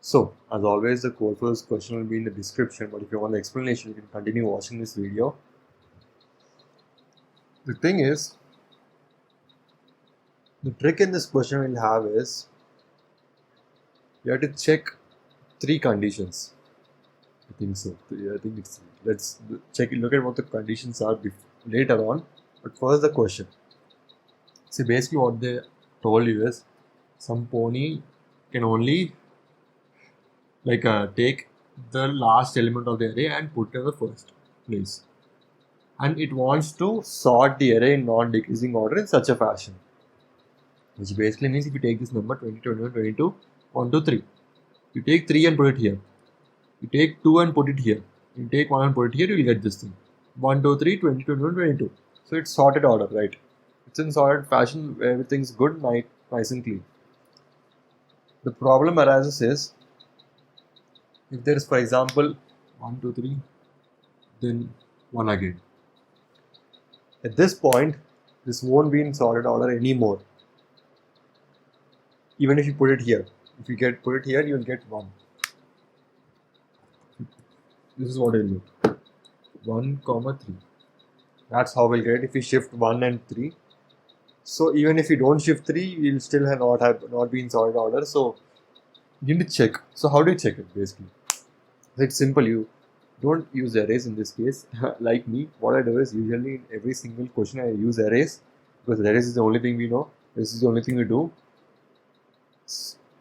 So, as always, the code for this question will be in the description, but if you want the explanation, you can continue watching this video. The thing is, the trick in this question we'll have is, you have to check three conditions. I think so. I think it's, let's check, look at what the conditions are later on, but first the question. See, basically what they told you is, some pony can only take the last element of the array and put it in the first place, and it wants to sort the array in non-decreasing order in such a fashion, which basically means if you take this number 20, 21, 22, 1, 2, 3, you take 3 and put it here, you take 2 and put it here, you take 1 and put it here, you will get this thing 1, 2, 3, 20, 21, 22. So it's sorted order, right? It's in sorted fashion, everything's good, nice and clean. The problem arises is, if there is, for example, 1, 2, 3, then 1 again. At this point, this won't be in sorted order anymore. Even if you put it here, if you put it here, you will get 1. This is what it will do. 1, 3. That's how we'll get it if we shift 1 and 3. So even if you don't shift 3, you'll still not be in sorted order. So you need to check. So how do you check it basically? It's simple. You don't use arrays in this case. Like me, what I do is usually in every single question I use arrays, because arrays is the only thing we know. This is the only thing we do.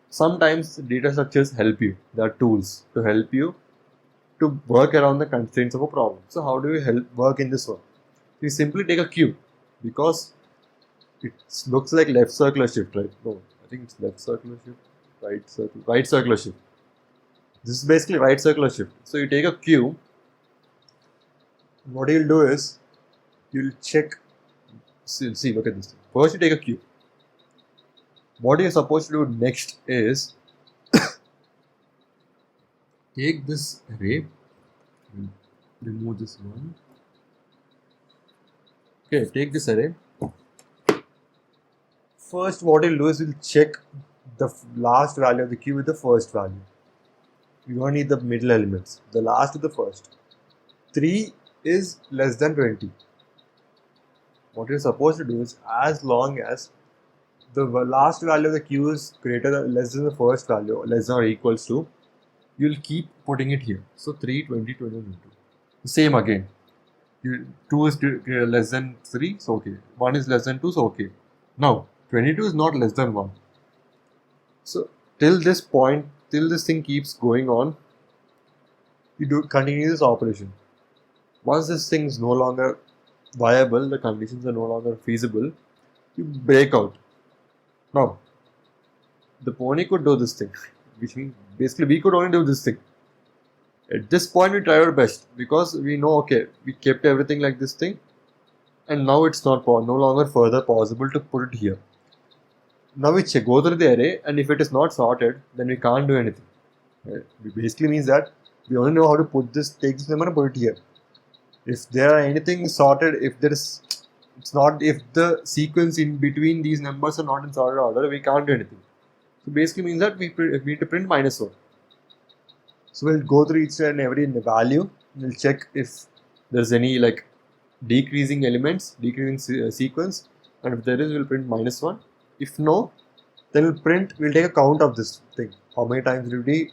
Sometimes data structures help you. There are tools to help you to work around the constraints of a problem. So how do you work in this one? You simply take a cube, because it looks like left circular shift, right? No, I think it's left circular shift, right circular shift. This is basically right circular shift. So you take a cube. What you'll do is, you'll check. See, look at this thing. First you take a cube. What you're supposed to do next is take this array, remove this one. Okay, take this array. First, what you'll do is you'll check the last value of the cube with the first value. You don't need the middle elements. The last to the first. 3 is less than 20. What you're supposed to do is, as long as the last value of the cube is less than the first value, less than or equals to, you'll keep putting it here. So 3, 20, 21, 22. Same again. 2 is less than 3, so okay. 1 is less than 2, so okay. Now, 22 is not less than 1. So till this point, till this thing keeps going on, you continue this operation. Once this thing is no longer viable, the conditions are no longer feasible, you break out. Now, the pony could do this thing, which means basically we could only do this thing. At this point, we try our best, because we know, okay, we kept everything like this thing, and now it's no longer further possible to put it here. Now we go through the array, and if it is not sorted, then we can't do anything. Right? It basically means that we only know how to take this number and put it here. If there are anything sorted, if the sequence in between these numbers are not in sorted order, we can't do anything. So basically means that we need to print -1. So we'll go through each and every value. We'll check if there's any decreasing sequence, and if there is, we'll print -1. If no, then we'll take a count of this thing. How many times will we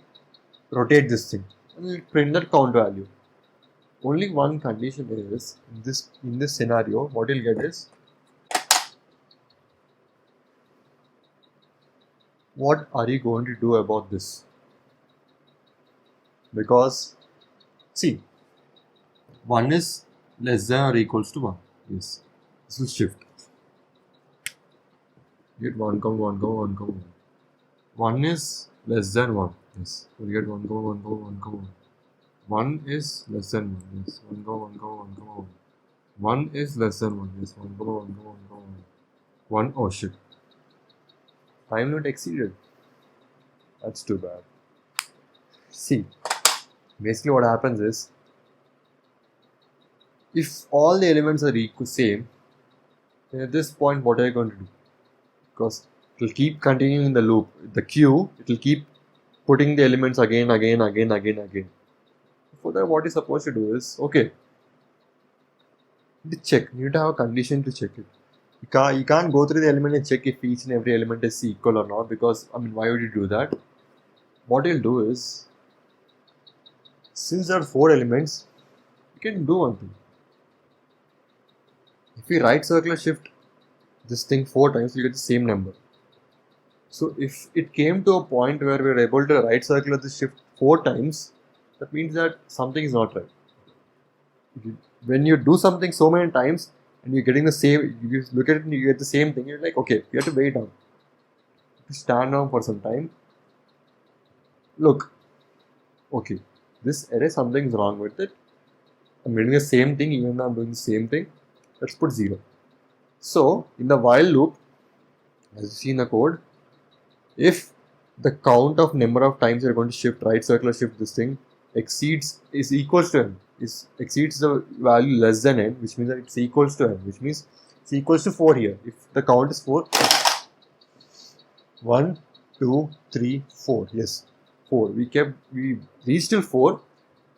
rotate this thing? And we'll print that count value. Only one condition is, in this scenario, what you'll get is, what are you going to do about this? Because, see, 1 is less than or equals to 1. Yes, this will shift. Get 1, 1, 1. 1 is less than 1. Yes, we'll get 1, 1. 1 is less than 1. Yes, 1, 1. 1 is less than 1. Yes, 1, 1. 1. Oh shit. Time limit exceeded. That's too bad. See, basically what happens is, if all the elements are same, then at this point, what are you going to do? Because it will keep continuing the loop. The queue, it will keep putting the elements again. For that, what you're supposed to do is, okay, the check. You need to have a condition to check it. You can't go through the element and check if each and every element is equal or not, because I mean, why would you do that? What you'll do is, since there are 4 elements, you can do one thing. If we right circular shift this thing 4 times, you get the same number. So if it came to a point where we are able to right circular the shift 4 times, that means that something is not right. When you do something so many times and you're getting the same, you look at it and you get the same thing, you're like, okay, you have to wait down. You stand down for some time. Look, okay, this array, something's wrong with it. I'm getting the same thing even though I'm doing the same thing. Let's put 0. So in the while loop, as you see in the code, if the count of number of times you're going to shift, right circular shift this thing, exceeds the value less than n, which means that it's equals to n, which means it's equals to 4 here. If the count is 4, 1, 2, 3, 4, yes, 4. We reached till 4.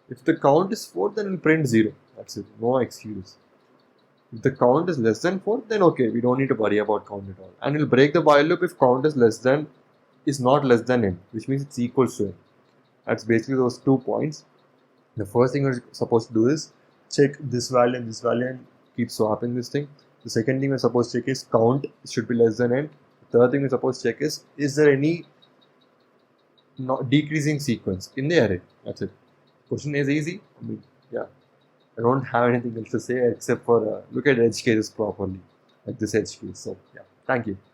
If the count is 4, then we'll print 0. That's it, no excuse. If the count is less than 4, then okay, we don't need to worry about count at all. And we'll break the while loop if count is not less than n, which means it's equals to n. That's basically those 2 points. The first thing we're supposed to do is check this value and keep swapping this thing. The second thing we're supposed to check is count should be less than n. The third thing we're supposed to check is there any decreasing sequence in the array. That's it. Question is easy. I mean, yeah. I don't have anything else to say except for look at edge cases properly, like this edge case. So yeah, thank you.